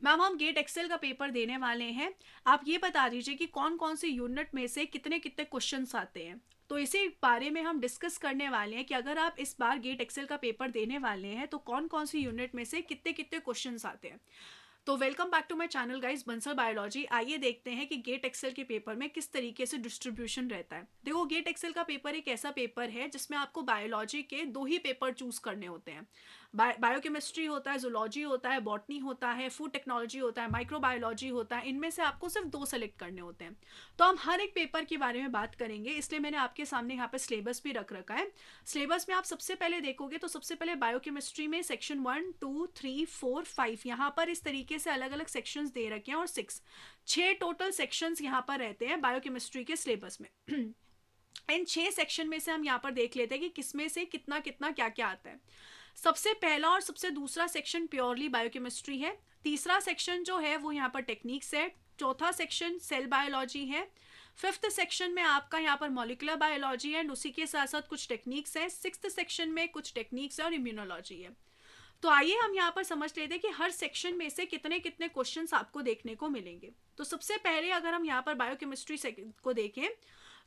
Ma'am हम gate Excel का paper देने वाले हैं, आप ये बता दीजिए कि कौन कौन से यूनिट में से कितने कितने क्वेश्चंस आते हैं। तो इसी बारे में हम डिस्कस करने वाले हैं कि अगर आप इस बार गेट एक्सेल का पेपर देने वाले हैं तो कौन कौन सी यूनिट में से कितने कितने क्वेश्चंस आते हैं। तो welcome back to my channel guys, Bansal biology. आइए देखते हैं कि गेट एक्सेल के पेपर में किस तरीके से डिस्ट्रीब्यूशन रहता है। देखो, गेट एक्सेल का पेपर एक ऐसा पेपर है जिसमें आपको बायोलॉजी के 2 ही पेपर चूज करने होते हैं। बायोकेमिस्ट्री होता है, जूलॉजी होता है, बॉटनी होता है, फूड टेक्नोलॉजी होता है, माइक्रोबायोलॉजी होता है। इनमें से आपको सिर्फ 2 सेलेक्ट करने होते हैं। तो हम हर एक पेपर के बारे में बात करेंगे, इसलिए मैंने आपके सामने यहाँ पे सिलेबस भी रख रखा है। सिलेबस में आप सबसे पहले देखोगे तो सबसे पहले बायोकेमिस्ट्री में सेक्शन 1, 2, 3, 4, 5 यहाँ पर इस तरीके से अलग अलग सेक्शंस दे रखे हैं, और 6 टोटल सेक्शंस यहाँ पर रहते हैं बायोकेमिस्ट्री के सिलेबस में। इन 6 सेक्शन में से हम यहाँ पर देख लेते हैं कि किसमें से कितना कितना क्या क्या आता है। सबसे पहला और सबसे दूसरा सेक्शन प्योरली बायोकेमिस्ट्री है। तीसरा सेक्शन जो है वो यहाँ पर टेक्निक्स है। चौथा सेक्शन सेल बायोलॉजी है। फिफ्थ सेक्शन में आपका यहाँ पर मॉलिकुलर बायोलॉजी है, एंड उसी के साथ साथ कुछ टेक्निक्स हैं। सिक्स्थ सेक्शन में कुछ टेक्निक्स है और इम्यूनोलॉजी है। तो आइए हम यहाँ पर समझ लेते हैं कि हर सेक्शन में से कितने कितने क्वेश्चंस आपको देखने को मिलेंगे। तो सबसे पहले अगर हम यहाँ पर बायोकेमिस्ट्री को देखें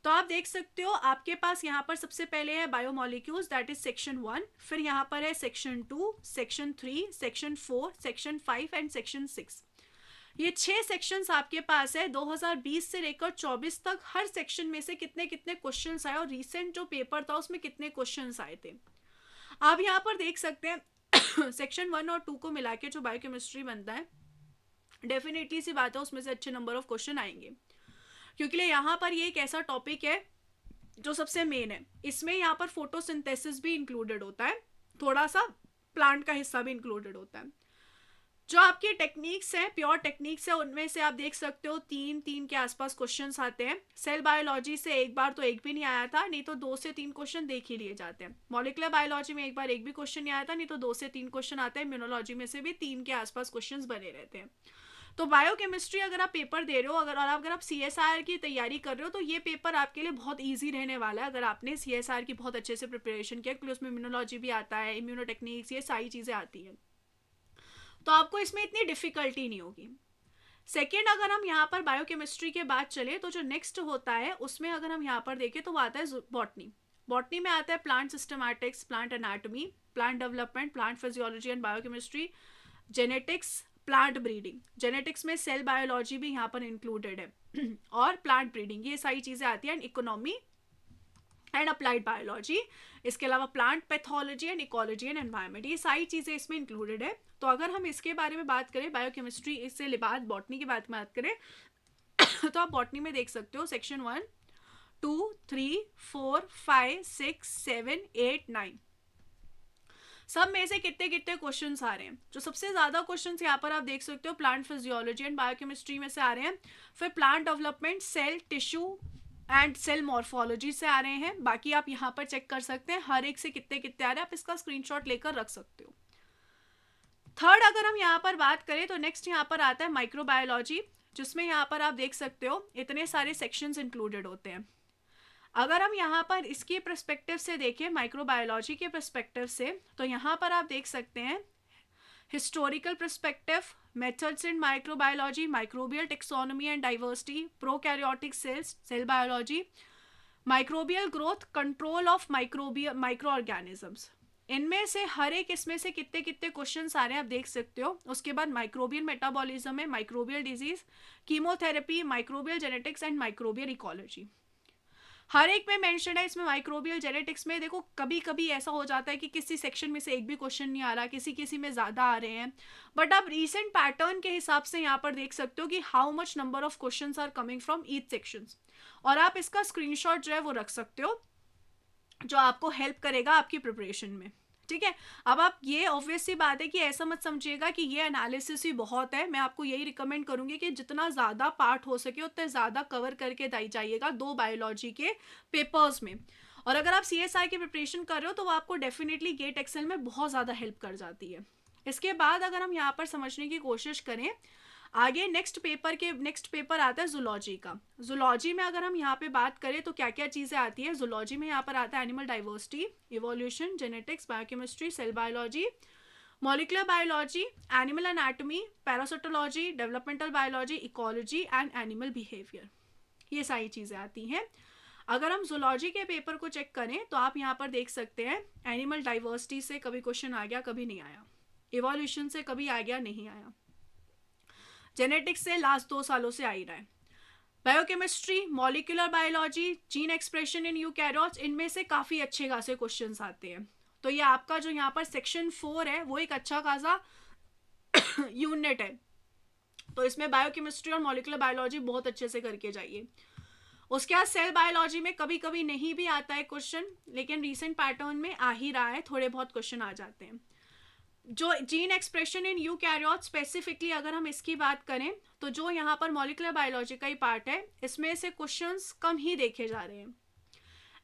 तो आप देख सकते हो आपके पास यहाँ पर सबसे पहले है बायोमोलिक्यूल्स, दैट इज सेक्शन 1। फिर यहाँ पर है section 2, section 3, section 4, section 5 and section 6। ये 6 सेक्शंस आपके पास है। 2020 से लेकर 24 तक हर सेक्शन में से कितने कितने क्वेश्चंस आए और रिसेंट जो पेपर था उसमें कितने क्वेश्चंस आए थे आप यहाँ पर देख सकते हैं। सेक्शन 1 और 2 को मिला के जो बायोकेमिस्ट्री बनता है, डेफिनेटली सी बात है उसमें से अच्छे नंबर ऑफ क्वेश्चन आएंगे, क्योंकि यहाँ पर ये एक ऐसा टॉपिक है जो सबसे मेन है। इसमें यहाँ पर फोटोसिंथेसिस भी इंक्लूडेड होता है, थोड़ा सा प्लांट का हिस्सा भी इंक्लूडेड होता है। जो आपकी टेक्निक्स हैं, प्योर टेक्निक्स है, उनमें से आप देख सकते हो 3 के आसपास क्वेश्चंस आते हैं। सेल बायोलॉजी से एक बार तो एक भी नहीं आया था, नहीं तो 2 से 3 क्वेश्चन देख ही लिए जाते हैं। मॉलिकुलर बायोलॉजी में एक बार एक भी क्वेश्चन नहीं आया था, नहीं तो 2 से 3 क्वेश्चन आते हैं। इम्यूनोलॉजी में से भी 3 के आसपास क्वेश्चन बने रहते हैं। तो बायोकेमिस्ट्री अगर आप पेपर दे रहे हो, अगर आप CSIR की तैयारी कर रहे हो, तो ये पेपर आपके लिए बहुत ईजी रहने वाला है। अगर आपने CSIR की बहुत अच्छे से प्रिपरेशन किया, क्योंकि उसमें इम्यूनोलॉजी भी आता है, इम्यूनोटेक्निक्स, ये सारी चीज़ें आती हैं, तो आपको इसमें इतनी डिफिकल्टी नहीं होगी। सेकेंड, अगर हम यहाँ पर बायोकेमिस्ट्री के बाद चले तो जो नेक्स्ट होता है उसमें अगर हम यहाँ पर देखें तो वो आता है बॉटनी। बॉटनी में आता है plant systematics, plant anatomy, plant development, plant physiology and biochemistry, genetics, plant breeding. Genetics में सेल बायोलॉजी भी यहाँ पर इंक्लूडेड है और प्लांट ब्रीडिंग, ये सारी चीज़ें आती हैं। And economy and applied biology, इसके अलावा plant pathology and ecology and environment, ये सारी चीज़ें इसमें इंक्लूडेड है। तो अगर हम इसके बारे में बात करें, बायोकेमिस्ट्री इससे बाद बॉटनी की बात करें तो आप बॉटनी में देख सकते हो सेक्शन 1, 2, 3, 4, 5, 6, 7, 8, 9, सब में से कितने कितने क्वेश्चंस आ रहे हैं। जो सबसे ज़्यादा क्वेश्चंस यहाँ पर आप देख सकते हो प्लांट फिजियोलॉजी एंड बायोकेमिस्ट्री में से आ रहे हैं। फिर plant development, cell, tissue and cell morphology से आ रहे हैं। बाकी आप यहाँ पर चेक कर सकते हैं हर एक से कितने कितने आ रहे हैं, आप इसका स्क्रीनशॉट लेकर रख सकते हो। थर्ड, अगर हम यहाँ पर बात करें तो नेक्स्ट यहाँ पर आता है माइक्रोबायोलॉजी, जिसमें यहाँ पर आप देख सकते हो इतने सारे सेक्शंस इंक्लूडेड होते हैं। अगर हम यहाँ पर इसके पर्सपेक्टिव से देखें, माइक्रोबायोलॉजी के पर्सपेक्टिव से, तो यहाँ पर आप देख सकते हैं historical perspective, methods in microbiology, microbial taxonomy and diversity, prokaryotic cells, cell biology, microbial growth, control of microorganisms. इनमें से हर एक इसमें से कितने कितने क्वेश्चन आ रहे हैं आप देख सकते हो। उसके बाद माइक्रोबियल मेटाबॉलिज्म है, microbial disease, chemotherapy, microbial genetics and microbial ecology, हर एक में मेंशन है। इसमें माइक्रोबियल जेनेटिक्स में देखो कभी कभी ऐसा हो जाता है कि किसी सेक्शन में से एक भी क्वेश्चन नहीं आ रहा, किसी में ज़्यादा आ रहे हैं, बट आप रीसेंट पैटर्न के हिसाब से यहाँ पर देख सकते हो कि how much number of questions are coming from each sections, और आप इसका स्क्रीनशॉट जो है वो रख सकते हो, जो आपको हेल्प करेगा आपकी प्रिपरेशन में। ठीक है, अब आप ये ऑब्वियस सी बात है कि ऐसा मत समझिएगा कि ये एनालिसिस ही बहुत है। मैं आपको यही रिकमेंड करूंगी कि जितना ज़्यादा पार्ट हो सके उतने ज़्यादा कवर करके जाइएगा 2 बायोलॉजी के पेपर्स में। और अगर आप CSI की प्रिपरेशन कर रहे हो तो वो आपको डेफिनेटली गेट एक्सेल में बहुत ज़्यादा हेल्प कर जाती है। इसके बाद अगर हम यहाँ पर समझने की कोशिश करें आगे, नेक्स्ट पेपर आता है जूलॉजी का। जूलॉजी में अगर हम यहाँ पे बात करें तो क्या क्या चीज़ें आती है जूलॉजी में, यहाँ पर आता है animal diversity, evolution, genetics, biochemistry, cell biology, molecular biology, animal anatomy, parasitology, developmental biology, ecology and animal behaviour, ये सारी चीज़ें आती हैं। अगर हम जूलॉजी के पेपर को चेक करें तो आप यहाँ पर देख सकते हैं एनिमल डाइवर्सिटी से कभी क्वेश्चन आ गया, कभी नहीं आया। इवोल्यूशन से कभी आ गया, नहीं आया। जेनेटिक्स से लास्ट 2 सालों से आ ही रहा है। Biochemistry, molecular biology, gene expression in eukaryotes, इनमें से काफ़ी अच्छे खासे क्वेश्चंस आते हैं। तो ये आपका जो यहाँ पर सेक्शन 4 है वो एक अच्छा खासा यूनिट है, तो इसमें बायोकेमिस्ट्री और मॉलिक्यूलर बायोलॉजी बहुत अच्छे से करके जाइए। उसके बाद सेल बायोलॉजी में कभी कभी नहीं भी आता है क्वेश्चन, लेकिन रीसेंट पैटर्न में आ ही रहा है, थोड़े बहुत क्वेश्चन आ जाते हैं। जो gene expression in eukaryote specifically अगर हम इसकी बात करें तो जो यहाँ पर मॉलिक्यूलर बायोलॉजी का ही पार्ट है, इसमें से क्वेश्चंस कम ही देखे जा रहे हैं।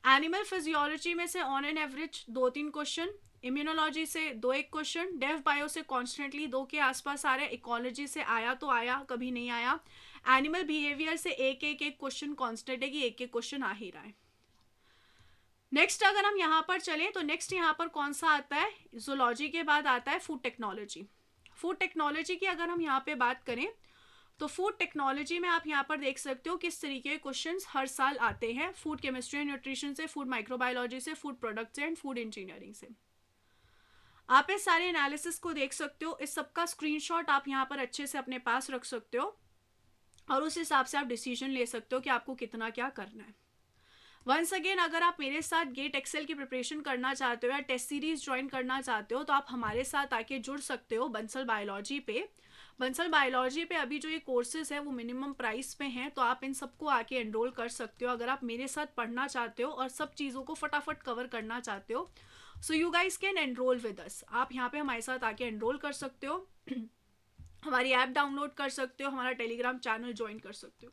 एनिमल फिजियोलॉजी में से on an average 2-3 question, immunology से 2-1 क्वेश्चन, डेव बायो से कॉन्स्टेंटली 2 के आसपास आ रहा है, इकोलॉजी से आया तो आया, कभी नहीं आया, एनिमल बिहेवियर से एक क्वेश्चन कॉन्स्टेंट है कि एक क्वेश्चन आ ही रहा है। नेक्स्ट अगर हम यहाँ पर चलें तो नेक्स्ट यहाँ पर कौन सा आता है, जूलॉजी के बाद आता है फूड टेक्नोलॉजी। फूड टेक्नोलॉजी की अगर हम यहाँ पे बात करें तो फूड टेक्नोलॉजी में आप यहाँ पर देख सकते हो किस तरीके के क्वेश्चंस हर साल आते हैं, फूड केमिस्ट्री एंड न्यूट्रिशन से, फूड माइक्रोबायोलॉजी से, food products and food engineering से। आप इस सारे एनालिसिस को देख सकते हो, इस सबका स्क्रीनशॉट आप यहाँ पर अच्छे से अपने पास रख सकते हो और उस हिसाब से आप डिसीजन ले सकते हो कि आपको कितना क्या करना है। वंस अगेन अगर आप मेरे साथ गेट एक्सेल की प्रिपरेशन करना चाहते हो या टेस्ट सीरीज ज्वाइन करना चाहते हो तो आप हमारे साथ आके जुड़ सकते हो बंसल बायोलॉजी पे। बंसल बायोलॉजी पे अभी जो ये कोर्सेज है वो मिनिमम प्राइस पे हैं, तो आप इन सबको आके एनरोल कर सकते हो अगर आप मेरे साथ पढ़ना चाहते हो और सब चीज़ों को फटाफट कवर करना चाहते हो। So you guys can enrol with us, आप यहाँ पे हमारे साथ आके एनरोल कर सकते हो हमारी ऐप डाउनलोड कर सकते हो, हमारा टेलीग्राम चैनल ज्वाइन कर सकते हो।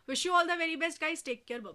Wish you all the very best guys, take care, bye.